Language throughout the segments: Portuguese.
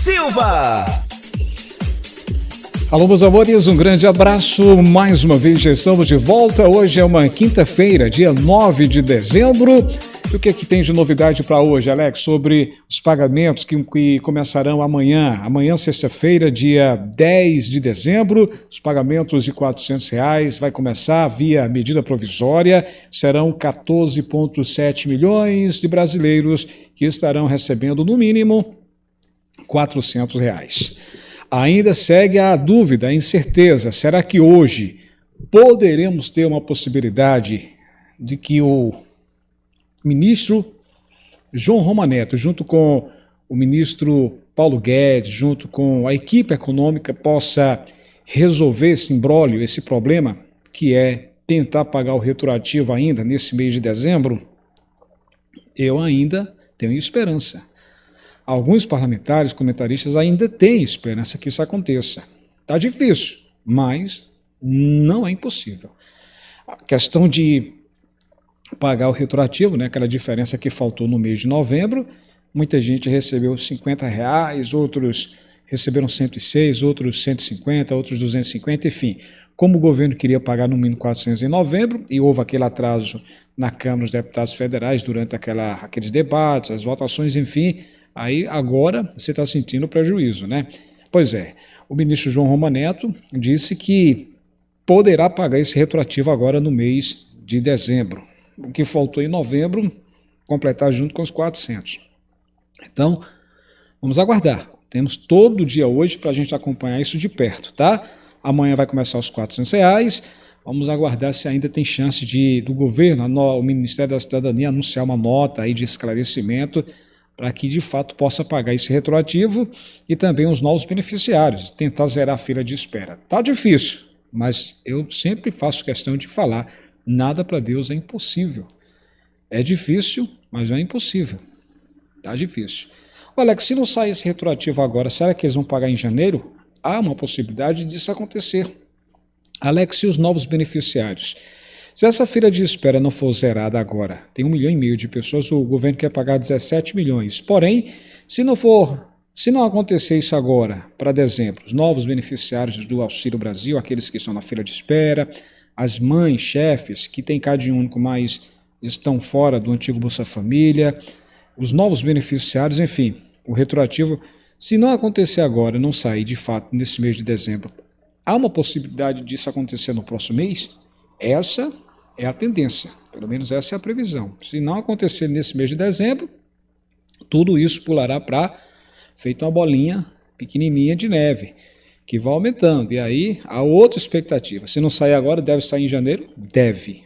Silva. Alô, meus amores, um grande abraço. Mais uma vez já estamos de volta. Hoje é uma quinta-feira, dia 9 de dezembro. E o que é que tem de novidade para hoje, Alex? Sobre os pagamentos que começarão amanhã. Amanhã, sexta-feira, dia 10 de dezembro, os pagamentos de R$400 vai começar via medida provisória. Serão 14,7 milhões de brasileiros que estarão recebendo, no mínimo, R$400. Ainda segue a dúvida, a incerteza. Será que hoje poderemos ter uma possibilidade de que o ministro João Romaneto, junto com o ministro Paulo Guedes, junto com a equipe econômica, possa resolver esse imbróglio, esse problema, que é tentar pagar o retroativo ainda nesse mês de dezembro? Eu ainda tenho esperança. Alguns parlamentares, comentaristas ainda têm esperança que isso aconteça. Está difícil, mas não é impossível. A questão de pagar o retroativo, né, aquela diferença que faltou no mês de novembro, muita gente recebeu R$50, outros receberam 106, outros 150, outros 250, enfim. Como o governo queria pagar no mínimo 400 em novembro, e houve aquele atraso na Câmara dos Deputados Federais durante aqueles debates, as votações, enfim, aí agora você está sentindo prejuízo, né? Pois é, o ministro João Romaneto disse que poderá pagar esse retroativo agora no mês de dezembro. O que faltou em novembro, completar junto com os 400. Então, vamos aguardar. Temos todo dia hoje para a gente acompanhar isso de perto, tá? Amanhã vai começar os R$400. Vamos aguardar se ainda tem chance do governo, o Ministério da Cidadania, anunciar uma nota aí de esclarecimento para que de fato possa pagar esse retroativo e também os novos beneficiários, tentar zerar a fila de espera. Tá difícil, mas eu sempre faço questão de falar, nada para Deus é impossível. É difícil, mas não é impossível. Tá difícil. Alex, se não sair esse retroativo agora, será que eles vão pagar em janeiro? Há uma possibilidade disso acontecer. Alex, e os novos beneficiários? Se essa fila de espera não for zerada agora, tem 1,5 milhão de pessoas, o governo quer pagar 17 milhões. Porém, se não acontecer isso agora, para dezembro, os novos beneficiários do Auxílio Brasil, aqueles que estão na fila de espera, as mães, chefes, que têm CAD único, mas estão fora do antigo Bolsa Família, os novos beneficiários, enfim, o retroativo, se não acontecer agora, não sair de fato nesse mês de dezembro, há uma possibilidade disso acontecer no próximo mês? Essa é a tendência, pelo menos essa é a previsão. Se não acontecer nesse mês de dezembro, tudo isso pulará para feito uma bolinha pequenininha de neve, que vai aumentando. E aí há outra expectativa. Se não sair agora, deve sair em janeiro? Deve.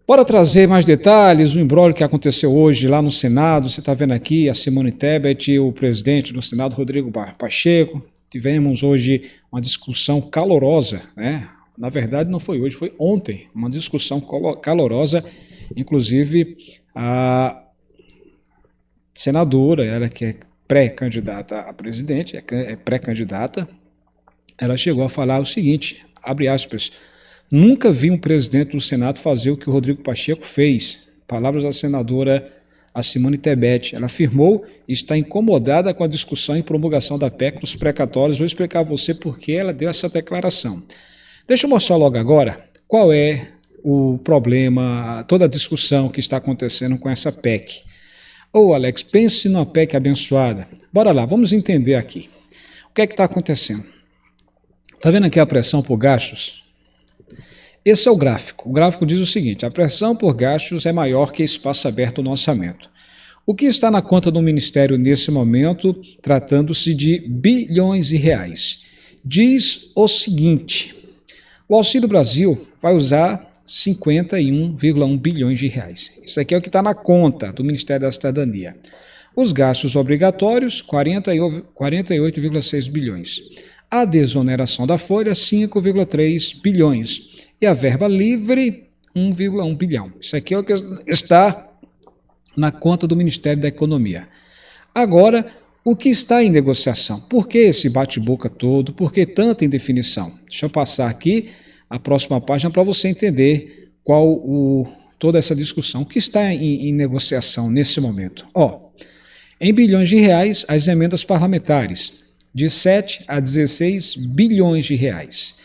Bora trazer mais detalhes, o imbróglio que aconteceu hoje lá no Senado. Você está vendo aqui a Simone Tebet, o presidente do Senado, Rodrigo Pacheco. Tivemos hoje uma discussão calorosa, né? Na verdade, não foi hoje, foi ontem, uma discussão calorosa, inclusive a senadora, ela que é pré-candidata a presidente, é pré-candidata, ela chegou a falar o seguinte, abre aspas, nunca vi um presidente do Senado fazer o que o Rodrigo Pacheco fez. Palavras da senadora a Simone Tebet. Ela afirmou e está incomodada com a discussão e promulgação da PEC dos precatórios. Vou explicar a você por que ela deu essa declaração. Deixa eu mostrar logo agora qual é o problema, toda a discussão que está acontecendo com essa PEC. Alex, pense numa PEC abençoada. Bora lá, vamos entender aqui. O que é que está acontecendo? Está vendo aqui a pressão por gastos? Esse é o gráfico. O gráfico diz o seguinte, a pressão por gastos é maior que espaço aberto no orçamento. O que está na conta do Ministério nesse momento, tratando-se de bilhões de reais? Diz o seguinte... O Auxílio Brasil vai usar 51,1 bilhões de reais. Isso aqui é o que está na conta do Ministério da Cidadania. Os gastos obrigatórios, 48,6 bilhões. A desoneração da folha, 5,3 bilhões. E a verba livre, 1,1 bilhão. Isso aqui é o que está na conta do Ministério da Economia. Agora, o que está em negociação? Por que esse bate-boca todo? Por que tanta indefinição? Deixa eu passar aqui a próxima página para você entender toda essa discussão. O que está em negociação nesse momento? Em bilhões de reais, as emendas parlamentares, de 7 a 16 bilhões de reais.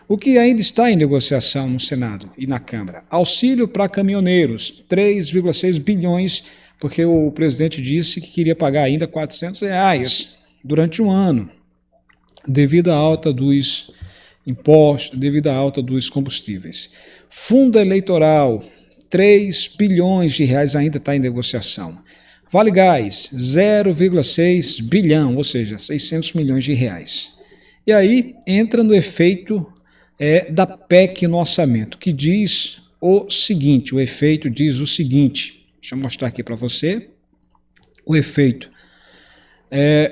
O que ainda está em negociação no Senado e na Câmara? Auxílio para caminhoneiros, 3,6 bilhões, porque o presidente disse que queria pagar ainda R$ 400 durante um ano, devido à alta dos impostos, devido à alta dos combustíveis. Fundo eleitoral, 3 bilhões de reais ainda está em negociação. Vale Gás, 0,6 bilhão, ou seja, 600 milhões de reais. E aí entra no efeito da PEC no orçamento, que diz o seguinte, o efeito diz o seguinte, deixa eu mostrar aqui para você, o efeito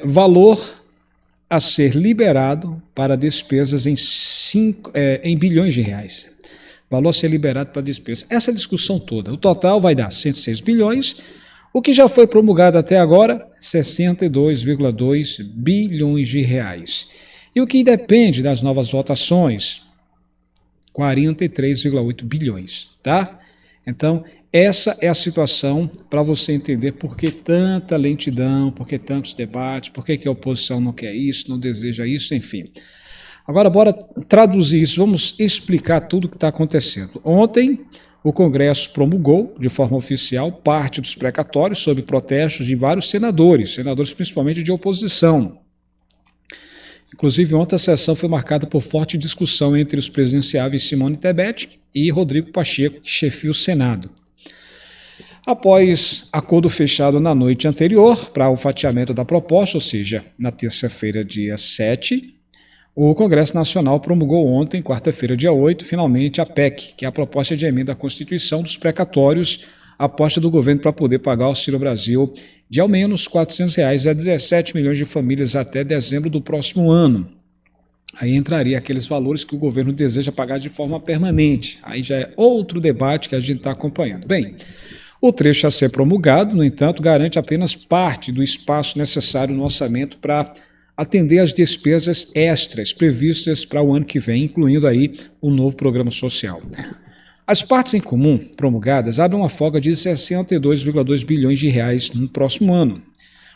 valor a ser liberado para despesas em bilhões de reais. Valor a ser liberado para despesas. Essa discussão toda, o total vai dar 106 bilhões, o que já foi promulgado até agora, 62,2 bilhões de reais. E o que depende das novas votações, 43,8 bilhões, tá? Então, essa é a situação para você entender por que tanta lentidão, por que tantos debates, por que a oposição não quer isso, não deseja isso, enfim. Agora, bora traduzir isso, vamos explicar tudo o que está acontecendo. Ontem, o Congresso promulgou, de forma oficial, parte dos precatórios sob protestos de vários senadores principalmente de oposição. Inclusive, ontem a sessão foi marcada por forte discussão entre os presidenciáveis Simone Tebet e Rodrigo Pacheco, que chefia o Senado. Após acordo fechado na noite anterior para o fatiamento da proposta, ou seja, na terça-feira, dia 7, o Congresso Nacional promulgou ontem, quarta-feira, dia 8, finalmente a PEC, que é a proposta de emenda à Constituição dos precatórios, a aposta do governo para poder pagar o Auxílio Brasil de ao menos R$ 400 a 17 milhões de famílias até dezembro do próximo ano. Aí entraria aqueles valores que o governo deseja pagar de forma permanente. Aí já é outro debate que a gente está acompanhando. Bem, o trecho a ser promulgado, no entanto, garante apenas parte do espaço necessário no orçamento para atender às despesas extras previstas para o ano que vem, incluindo aí o novo programa social. As partes em comum promulgadas abrem uma folga de 62,2 bilhões de reais no próximo ano.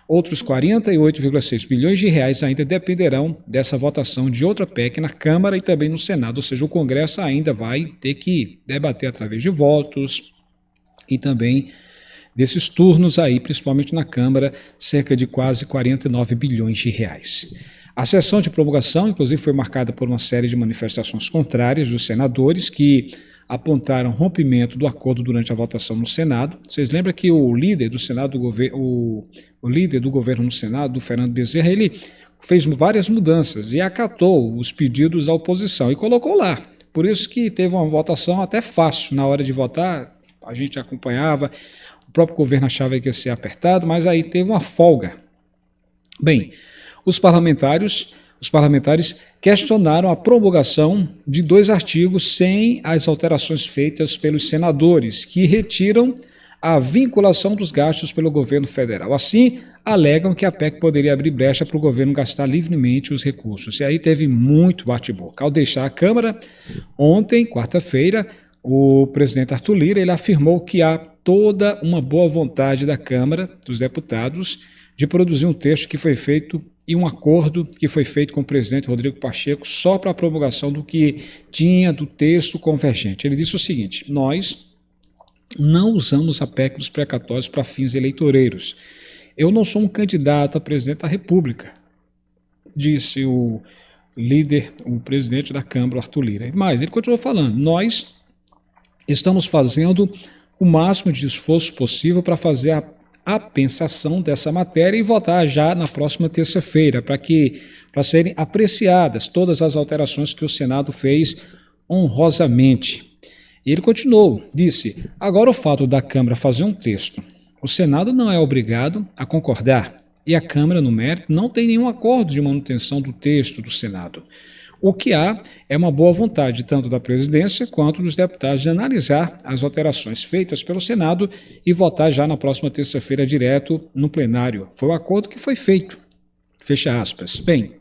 Outros 48,6 bilhões de reais ainda dependerão dessa votação de outra PEC na Câmara e também no Senado, ou seja, o Congresso ainda vai ter que debater através de votos e também desses turnos aí, principalmente na Câmara, cerca de quase 49 bilhões de reais. A sessão de promulgação, inclusive, foi marcada por uma série de manifestações contrárias dos senadores que apontaram rompimento do acordo durante a votação no Senado. Vocês lembram que o líder do Senado, o líder do governo no Senado, do Fernando Bezerra, ele fez várias mudanças e acatou os pedidos da oposição e colocou lá. Por isso que teve uma votação até fácil. Na hora de votar, a gente acompanhava, o próprio governo achava que ia ser apertado, mas aí teve uma folga. Bem, os parlamentares questionaram a promulgação de 2 artigos sem as alterações feitas pelos senadores, que retiram a vinculação dos gastos pelo governo federal. Assim, alegam que a PEC poderia abrir brecha para o governo gastar livremente os recursos. E aí teve muito bate-boca. Ao deixar a Câmara, ontem, quarta-feira, o presidente Arthur Lira ele afirmou que há toda uma boa vontade da Câmara, dos deputados, de produzir um texto que foi feito e um acordo que foi feito com o presidente Rodrigo Pacheco só para a promulgação do que tinha do texto convergente. Ele disse o seguinte: nós não usamos a PEC dos precatórios para fins eleitoreiros. Eu não sou um candidato a presidente da República, disse o líder, o presidente da Câmara, Arthur Lira. Mas ele continuou falando, nós estamos fazendo o máximo de esforço possível para fazer a pensação dessa matéria e votar já na próxima terça-feira, para serem apreciadas todas as alterações que o Senado fez honrosamente. E ele continuou, disse, agora o fato da Câmara fazer um texto, o Senado não é obrigado a concordar e a Câmara, no mérito, não tem nenhum acordo de manutenção do texto do Senado. O que há é uma boa vontade tanto da presidência quanto dos deputados de analisar as alterações feitas pelo Senado e votar já na próxima terça-feira direto no plenário. Foi o acordo que foi feito. Fecha aspas. Bem,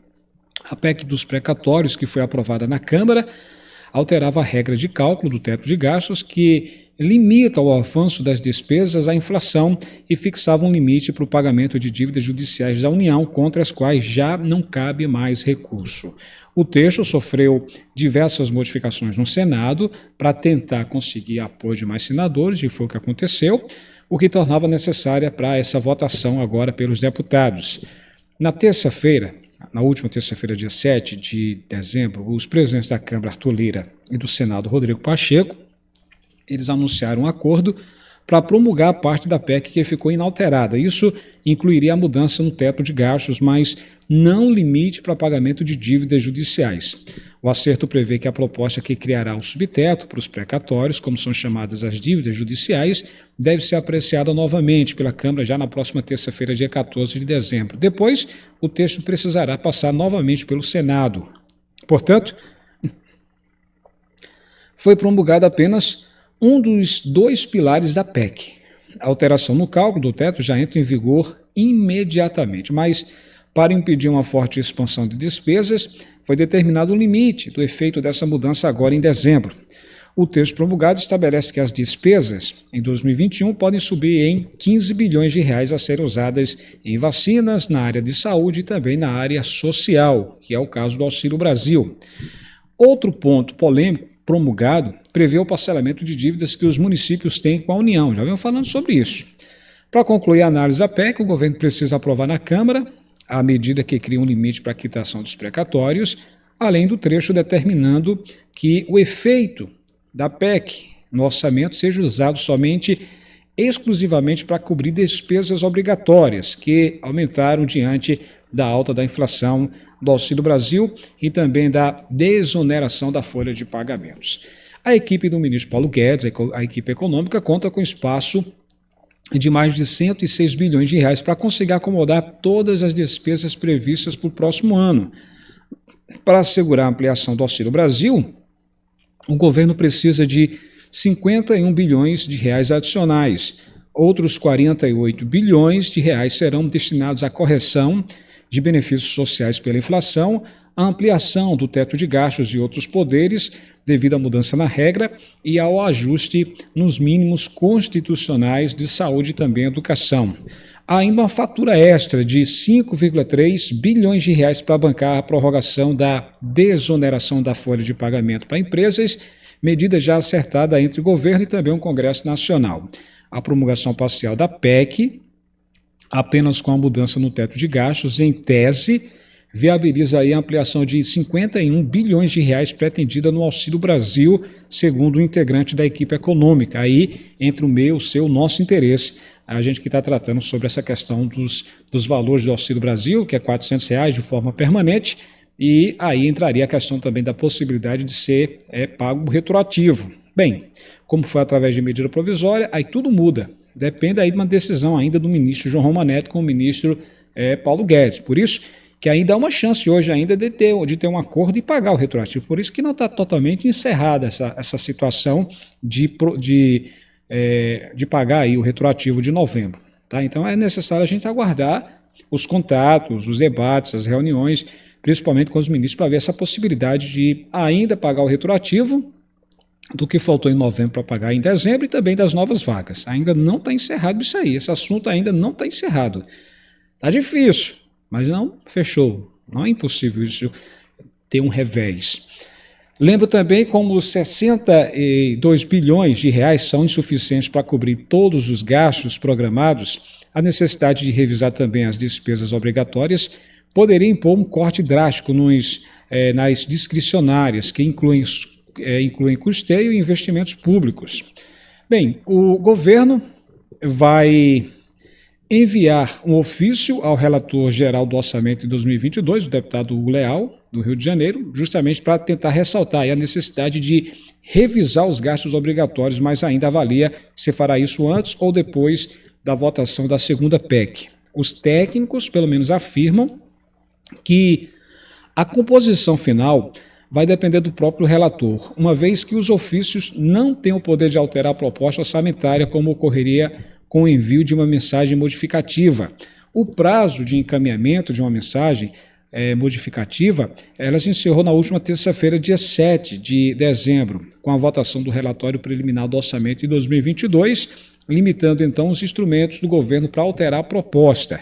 a PEC dos precatórios que foi aprovada na Câmara alterava a regra de cálculo do teto de gastos que limita o avanço das despesas à inflação e fixava um limite para o pagamento de dívidas judiciais da União, contra as quais já não cabe mais recurso. O texto sofreu diversas modificações no Senado para tentar conseguir apoio de mais senadores, e foi o que aconteceu, o que tornava necessária para essa votação agora pelos deputados. Na terça-feira, na última terça-feira, dia 7 de dezembro, os presidentes da Câmara, Arthur Lira, e do Senado, Rodrigo Pacheco, eles anunciaram um acordo para promulgar a parte da PEC que ficou inalterada. Isso incluiria a mudança no teto de gastos, mas não limite para pagamento de dívidas judiciais. O acerto prevê que a proposta que criará um subteto para os precatórios, como são chamadas as dívidas judiciais, deve ser apreciada novamente pela Câmara já na próxima terça-feira, dia 14 de dezembro. Depois, o texto precisará passar novamente pelo Senado. Portanto, foi promulgado apenas um dos dois pilares da PEC. A alteração no cálculo do teto já entra em vigor imediatamente, mas para impedir uma forte expansão de despesas, foi determinado um limite do efeito dessa mudança agora em dezembro. O texto promulgado estabelece que as despesas em 2021 podem subir em 15 bilhões de reais a serem usadas em vacinas, na área de saúde e também na área social, que é o caso do Auxílio Brasil. Outro ponto polêmico promulgado prevê o parcelamento de dívidas que os municípios têm com a União. Já venho falando sobre isso. Para concluir a análise da PEC, o governo precisa aprovar na Câmara a medida que cria um limite para a quitação dos precatórios, além do trecho determinando que o efeito da PEC no orçamento seja usado exclusivamente para cobrir despesas obrigatórias, que aumentaram diante da alta da inflação, do Auxílio Brasil e também da desoneração da folha de pagamentos. A equipe do ministro Paulo Guedes, a equipe econômica, conta com espaço de mais de 106 bilhões de reais para conseguir acomodar todas as despesas previstas para o próximo ano. Para assegurar a ampliação do Auxílio Brasil, o governo precisa de 51 bilhões de reais adicionais. Outros 48 bilhões de reais serão destinados à correção de benefícios sociais pela inflação, a ampliação do teto de gastos e outros poderes devido à mudança na regra e ao ajuste nos mínimos constitucionais de saúde e também educação. Há ainda uma fatura extra de 5,3 bilhões de reais para bancar a prorrogação da desoneração da folha de pagamento para empresas, medida já acertada entre o governo e também o Congresso Nacional. A promulgação parcial da PEC, apenas com a mudança no teto de gastos, em tese, viabiliza aí a ampliação de 51 bilhões de reais pretendida no Auxílio Brasil, segundo o integrante da equipe econômica. Aí, entre o meu, o seu, o nosso interesse, a gente que está tratando sobre essa questão dos valores do Auxílio Brasil, que é R$400 de forma permanente, e aí entraria a questão também da possibilidade de ser pago retroativo. Bem, como foi através de medida provisória, aí tudo muda. Depende aí de uma decisão ainda do ministro João Romaneto com o ministro Paulo Guedes. Por isso que ainda há uma chance hoje ainda de ter um acordo e pagar o retroativo. Por isso que não está totalmente encerrada essa situação de pagar aí o retroativo de novembro. Tá? Então é necessário a gente aguardar os contatos, os debates, as reuniões, principalmente com os ministros, para ver essa possibilidade de ainda pagar o retroativo do que faltou em novembro para pagar em dezembro e também das novas vagas. Ainda não está encerrado isso aí, esse assunto ainda não está encerrado. Está difícil, mas não fechou. Não é impossível isso ter um revés. Lembro também como os 62 bilhões de reais são insuficientes para cobrir todos os gastos programados, a necessidade de revisar também as despesas obrigatórias poderia impor um corte drástico nas discricionárias, que incluem custeio e investimentos públicos. Bem, o governo vai enviar um ofício ao relator geral do orçamento de 2022, o deputado Hugo Leal, do Rio de Janeiro, justamente para tentar ressaltar aí a necessidade de revisar os gastos obrigatórios, mas ainda avalia se fará isso antes ou depois da votação da segunda PEC. Os técnicos, pelo menos, afirmam que a composição final vai depender do próprio relator, uma vez que os ofícios não têm o poder de alterar a proposta orçamentária, como ocorreria com o envio de uma mensagem modificativa. O prazo de encaminhamento de uma mensagem modificativa, ela se encerrou na última terça-feira, dia 7 de dezembro, com a votação do relatório preliminar do orçamento de 2022, limitando então os instrumentos do governo para alterar a proposta.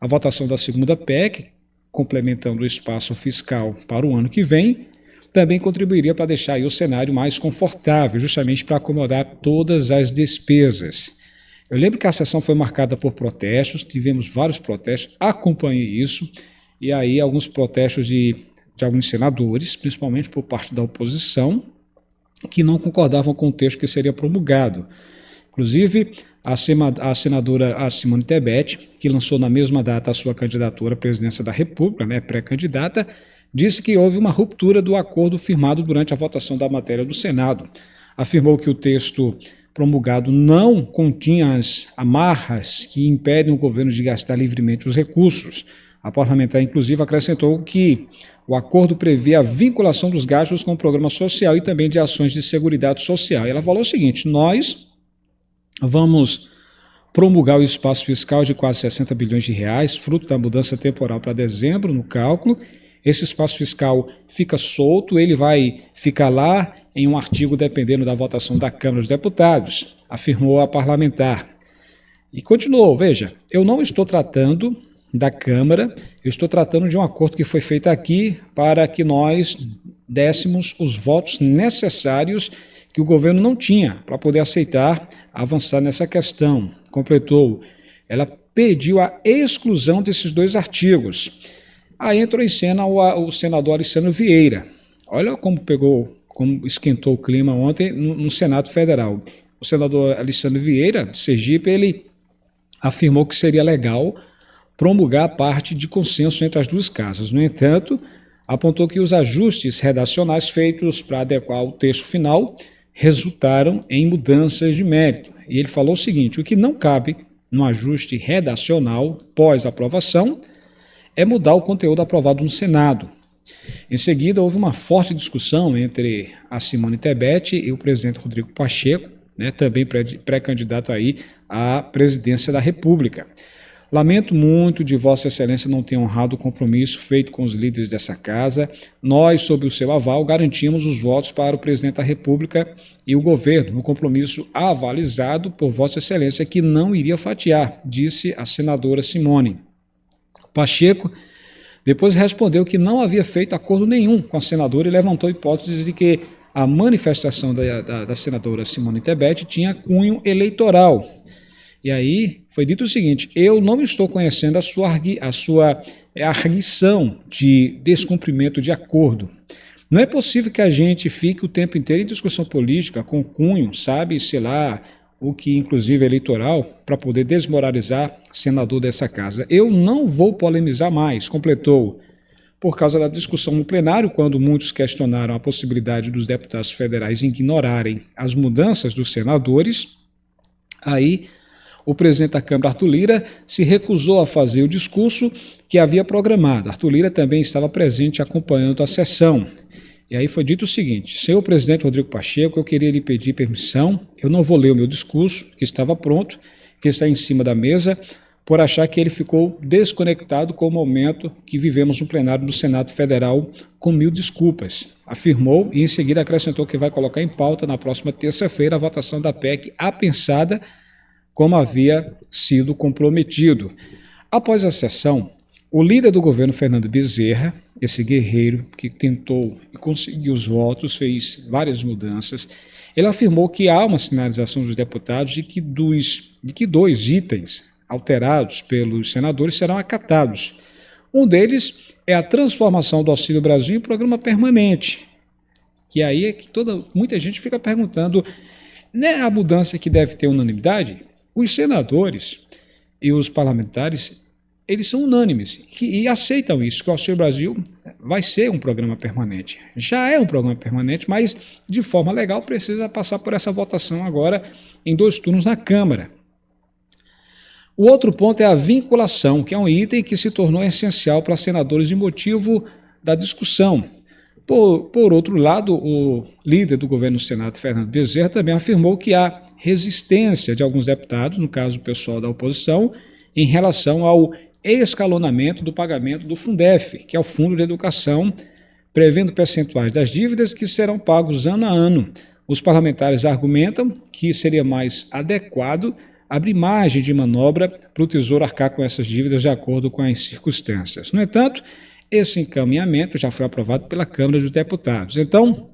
A votação da segunda PEC, complementando o espaço fiscal para o ano que vem, também contribuiria para deixar aí o cenário mais confortável, justamente para acomodar todas as despesas. Eu lembro que a sessão foi marcada por protestos, tivemos vários protestos, acompanhei isso, e aí alguns protestos de alguns senadores, principalmente por parte da oposição, que não concordavam com o texto que seria promulgado. Inclusive, a senadora Simone Tebet, que lançou na mesma data a sua candidatura à presidência da República, pré-candidata, disse que houve uma ruptura do acordo firmado durante a votação da matéria do Senado. Afirmou que o texto promulgado não continha as amarras que impedem o governo de gastar livremente os recursos. A parlamentar, inclusive, acrescentou que o acordo prevê a vinculação dos gastos com o programa social e também de ações de seguridade social. E ela falou o seguinte: nós vamos promulgar o espaço fiscal de quase 60 bilhões de reais, fruto da mudança temporal para dezembro no cálculo. Esse espaço fiscal fica solto, ele vai ficar lá em um artigo dependendo da votação da Câmara dos Deputados, afirmou a parlamentar. E continuou, veja, eu não estou tratando da Câmara, eu estou tratando de um acordo que foi feito aqui para que nós dessemos os votos necessários que o governo não tinha para poder aceitar avançar nessa questão. Completou, ela pediu a exclusão desses dois artigos. Aí entrou em cena o senador Alessandro Vieira. Olha como esquentou o clima ontem no Senado Federal. O senador Alessandro Vieira, de Sergipe, ele afirmou que seria legal promulgar a parte de consenso entre as duas casas. No entanto, apontou que os ajustes redacionais feitos para adequar o texto final resultaram em mudanças de mérito. E ele falou o seguinte: o que não cabe no ajuste redacional pós-aprovação é mudar o conteúdo aprovado no Senado. Em seguida, houve uma forte discussão entre a Simone Tebet e o presidente Rodrigo Pacheco, também pré-candidato aí à presidência da República. Lamento muito de Vossa Excelência não ter honrado o compromisso feito com os líderes dessa casa. Nós, sob o seu aval, garantimos os votos para o presidente da República e o governo, no compromisso avalizado por Vossa Excelência, que não iria fatiar, disse a senadora Simone. Pacheco depois respondeu que não havia feito acordo nenhum com a senadora e levantou hipóteses de que a manifestação da senadora Simone Tebet tinha cunho eleitoral. E aí foi dito o seguinte: eu não estou conhecendo a sua arguição de descumprimento de acordo. Não é possível que a gente fique o tempo inteiro em discussão política com cunho, sei lá, o que inclusive é eleitoral, para poder desmoralizar senador dessa casa. Eu não vou polemizar mais, completou. Por causa da discussão no plenário, quando muitos questionaram a possibilidade dos deputados federais ignorarem as mudanças dos senadores, aí o presidente da Câmara, Arthur Lira, se recusou a fazer o discurso que havia programado. Arthur Lira também estava presente acompanhando a sessão. E aí foi dito o seguinte: senhor presidente Rodrigo Pacheco, eu queria lhe pedir permissão, eu não vou ler o meu discurso, que estava pronto, que está em cima da mesa, por achar que ele ficou desconectado com o momento que vivemos no plenário do Senado Federal, com 1000 desculpas, afirmou, e em seguida acrescentou que vai colocar em pauta na próxima terça-feira a votação da PEC apensada, como havia sido comprometido. Após a sessão, o líder do governo, Fernando Bezerra, esse guerreiro que tentou e conseguiu os votos, fez várias mudanças, ele afirmou que há uma sinalização dos deputados de que dois itens alterados pelos senadores serão acatados. Um deles é a transformação do Auxílio Brasil em programa permanente, que aí é que muita gente fica perguntando, né, a mudança que deve ter unanimidade? Os senadores e os parlamentares, eles são unânimes e aceitam isso, que o Auxílio Brasil vai ser um programa permanente. Já é um programa permanente, mas de forma legal precisa passar por essa votação agora em 2 turnos na Câmara. O outro ponto é a vinculação, que é um item que se tornou essencial para senadores e motivo da discussão. Por outro lado, o líder do governo do Senado, Fernando Bezerra, também afirmou que há resistência de alguns deputados, no caso o pessoal da oposição, em relação ao escalonamento do pagamento do Fundef, que é o Fundo de Educação, prevendo percentuais das dívidas que serão pagos ano a ano. Os parlamentares argumentam que seria mais adequado abrir margem de manobra para o Tesouro arcar com essas dívidas de acordo com as circunstâncias. No entanto, esse encaminhamento já foi aprovado pela Câmara dos Deputados. Então,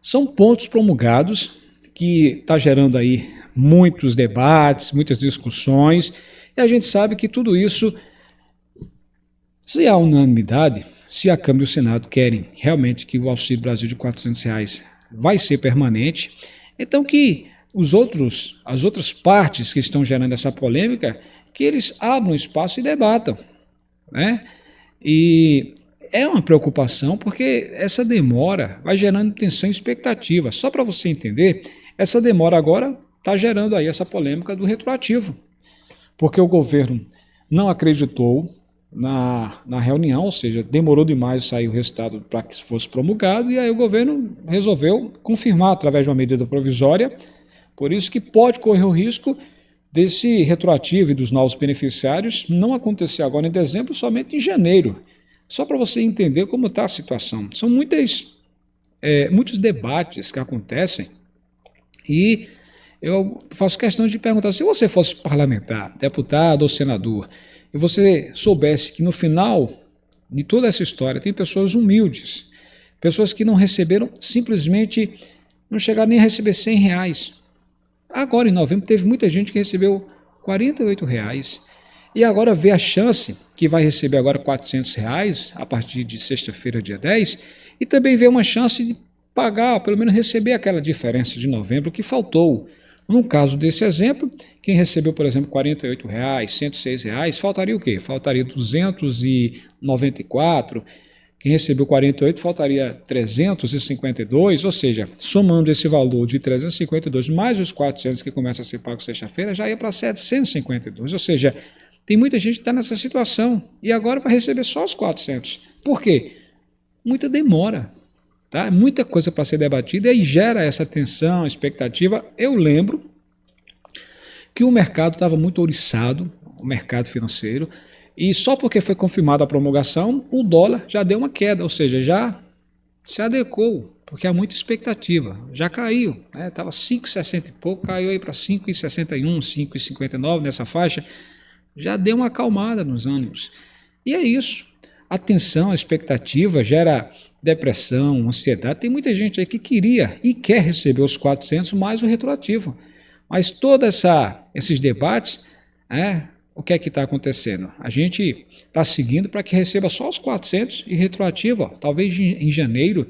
são pontos promulgados que está gerando aí muitos debates, muitas discussões, e a gente sabe que tudo isso, se há unanimidade, se a Câmara e o Senado querem realmente que o Auxílio Brasil de R$400 vai ser permanente, então que as outras partes que estão gerando essa polêmica, que eles abram espaço e debatam, né? E é uma preocupação porque essa demora vai gerando tensão e expectativa. Só para você entender, essa demora agora está gerando aí essa polêmica do retroativo, porque o governo não acreditou na reunião, ou seja, demorou demais sair o resultado para que fosse promulgado, e aí o governo resolveu confirmar através de uma medida provisória, por isso que pode correr o risco desse retroativo e dos novos beneficiários não acontecer agora em dezembro, somente em janeiro. Só para você entender como está a situação. São muitos debates que acontecem e eu faço questão de perguntar, se você fosse parlamentar, deputado ou senador, e você soubesse que no final de toda essa história tem pessoas humildes, pessoas que não receberam, simplesmente não chegaram nem a receber R$100. Agora em novembro teve muita gente que recebeu R$48, e agora vê a chance que vai receber agora R$400 a partir de sexta-feira, dia 10, e também vê uma chance de pagar, pelo menos receber aquela diferença de novembro que faltou. No caso desse exemplo, quem recebeu, por exemplo, R$48, R$106, faltaria o quê? Faltaria 294, quem recebeu 48 faltaria 352, ou seja, somando esse valor de 352 mais os 400 que começa a ser pago sexta-feira, já ia para 752, ou seja, tem muita gente que está nessa situação e agora vai receber só os 400. Por quê? Muita demora. Tá? Muita coisa para ser debatida e gera essa tensão, expectativa. Eu lembro que o mercado estava muito ouriçado, o mercado financeiro, e só porque foi confirmada a promulgação, o dólar já deu uma queda, ou seja, já se adequou, porque há muita expectativa, já caiu, estava 5,60 e pouco, caiu aí para 5,61, 5,59 nessa faixa, já deu uma acalmada nos ânimos. E é isso, a tensão, a expectativa gera depressão, ansiedade. Tem muita gente aí que queria e quer receber os 400 mais o retroativo. Mas todos esses debates, o que é que está acontecendo? A gente está seguindo para que receba só os 400 e retroativo, talvez em janeiro,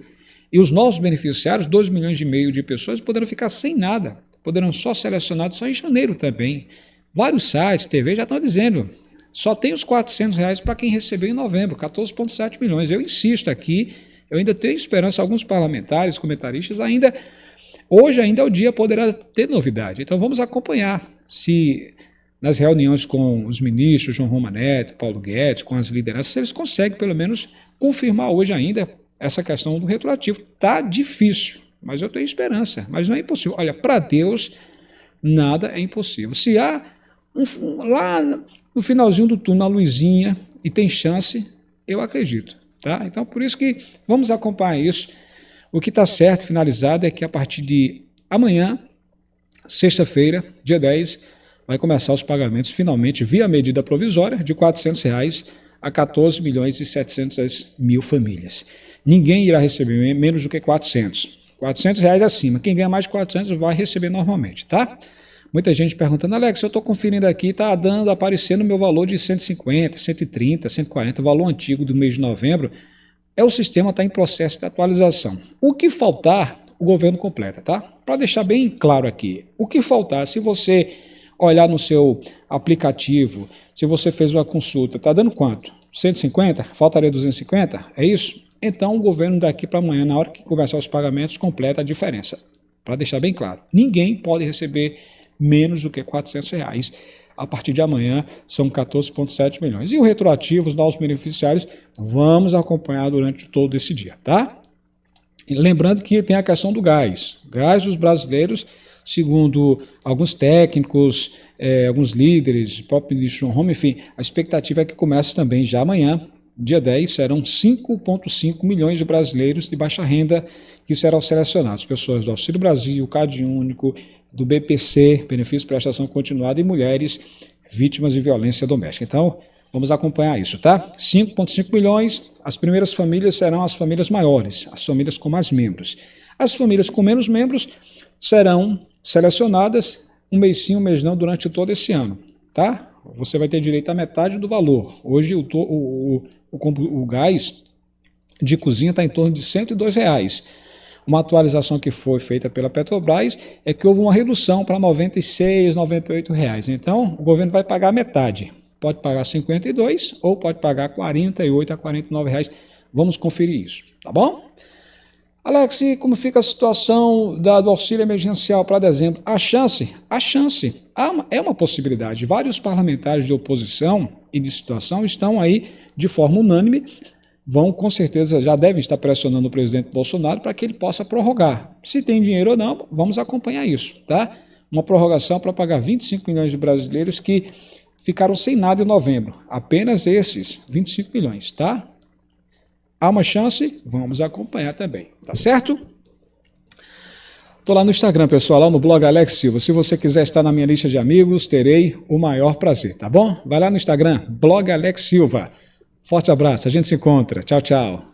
e os novos beneficiários, 2,5 milhões de pessoas, poderão ficar sem nada, poderão só selecionados só em janeiro também. Vários sites, TV já estão dizendo, só tem os R$400 para quem recebeu em novembro, 14,7 milhões. Eu insisto aqui, eu ainda tenho esperança, alguns parlamentares, comentaristas, hoje ainda é o dia, poderá ter novidade. Então vamos acompanhar se nas reuniões com os ministros, João Roma Neto, Paulo Guedes, com as lideranças, se eles conseguem pelo menos confirmar hoje ainda essa questão do retroativo. Está difícil, mas eu tenho esperança, mas não é impossível. Olha, para Deus nada é impossível. Se há lá no finalzinho do túnel, a luzinha, e tem chance, eu acredito. Tá? Então, por isso que vamos acompanhar isso. O que está certo, finalizado, é que a partir de amanhã, sexta-feira, dia 10, vai começar os pagamentos, finalmente, via medida provisória, de R$400 a 14 milhões e 700 mil famílias. Ninguém irá receber menos do que 400. R$400 acima. Quem ganha mais de 400 vai receber normalmente, tá? Muita gente perguntando, Alex, eu estou conferindo aqui, está aparecendo o meu valor de 150, 130, 140, valor antigo do mês de novembro. O sistema está em processo de atualização. O que faltar, o governo completa, tá? Para deixar bem claro aqui, o que faltar, se você olhar no seu aplicativo, se você fez uma consulta, está dando quanto? 150? Faltaria 250? É isso? Então o governo daqui para amanhã, na hora que começar os pagamentos, completa a diferença. Para deixar bem claro, ninguém pode receber menos do que R$400. A partir de amanhã são 14,7 milhões. E o retroativo, os novos beneficiários, vamos acompanhar durante todo esse dia, tá? E lembrando que tem a questão do gás. Gás dos brasileiros segundo alguns técnicos, alguns líderes, o próprio ministro João Roma, enfim, a expectativa é que comece também já amanhã, dia 10, serão 5,5 milhões de brasileiros de baixa renda que serão selecionados, pessoas do Auxílio Brasil, Cade Único, do BPC, Benefício de Prestação Continuada, e mulheres vítimas de violência doméstica. Então, vamos acompanhar isso, tá? 5,5 milhões, as primeiras famílias serão as famílias maiores, as famílias com mais membros. As famílias com menos membros serão selecionadas um mês sim, um mês não, durante todo esse ano, tá? Você vai ter direito a metade do valor. Hoje o gás de cozinha está em torno de R$ 102. Uma atualização que foi feita pela Petrobras é que houve uma redução para R$ 96, R$ 98. Então, o governo vai pagar metade. Pode pagar 52 ou pode pagar 48 a 49 reais. Vamos conferir isso, tá bom? Alex, e como fica a situação do auxílio emergencial para dezembro? A chance é uma possibilidade. Vários parlamentares de oposição e de situação estão aí de forma unânime, vão com certeza, já devem estar pressionando o presidente Bolsonaro para que ele possa prorrogar. Se tem dinheiro ou não, vamos acompanhar isso, tá? Uma prorrogação para pagar 25 milhões de brasileiros que ficaram sem nada em novembro. Apenas esses 25 milhões, tá? Há uma chance? Vamos acompanhar também, tá certo? Estou lá no Instagram, pessoal, lá no blog Alex Silva. Se você quiser estar na minha lista de amigos, terei o maior prazer, tá bom? Vai lá no Instagram, blog Alex Silva. Forte abraço, a gente se encontra. Tchau, tchau.